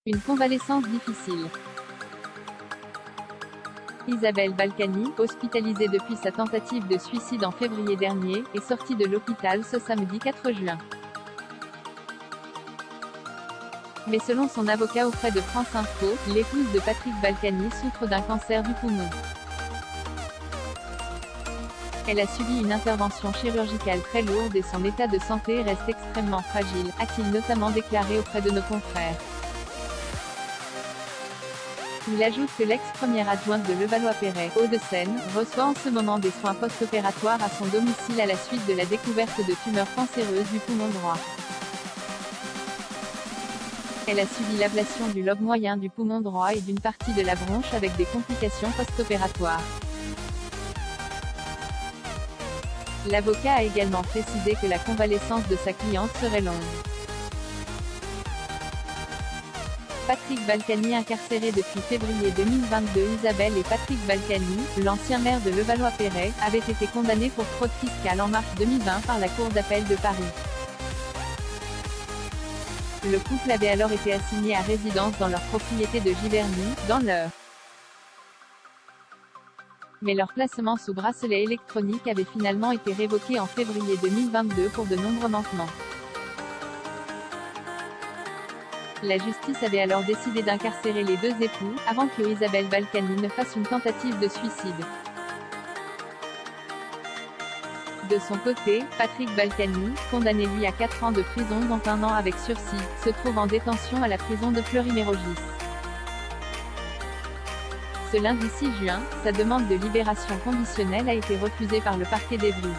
Une convalescence difficile. Isabelle Balkany, hospitalisée depuis sa tentative de suicide en février dernier, est sortie de l'hôpital ce samedi 4 juin. Mais selon son avocat auprès de France Info, l'épouse de Patrick Balkany souffre d'un cancer du poumon. Elle a subi une intervention chirurgicale très lourde et son état de santé reste extrêmement fragile, a-t-il notamment déclaré auprès de nos confrères. Il ajoute que l'ex-première adjointe de Levallois-Perret, Hauts-de-Seine, reçoit en ce moment des soins post-opératoires à son domicile à la suite de la découverte de tumeurs cancéreuses du poumon droit. Elle a subi l'ablation du lobe moyen du poumon droit et d'une partie de la bronche avec des complications post-opératoires. L'avocat a également précisé que la convalescence de sa cliente serait longue. Patrick Balkany incarcéré depuis février 2022. Isabelle et Patrick Balkany, l'ancien maire de Levallois-Perret, avaient été condamnés pour fraude fiscale en mars 2020 par la Cour d'appel de Paris. Le couple avait alors été assigné à résidence dans leur propriété de Giverny, dans l'Eure. Mais leur placement sous bracelet électronique avait finalement été révoqué en février 2022 pour de nombreux manquements. La justice avait alors décidé d'incarcérer les deux époux, avant que Isabelle Balkany ne fasse une tentative de suicide. De son côté, Patrick Balkany, condamné lui à 4 ans de prison dont 1 an avec sursis, se trouve en détention à la prison de Fleury-Mérogis. Ce lundi 6 juin, sa demande de libération conditionnelle a été refusée par le parquet d'Évry.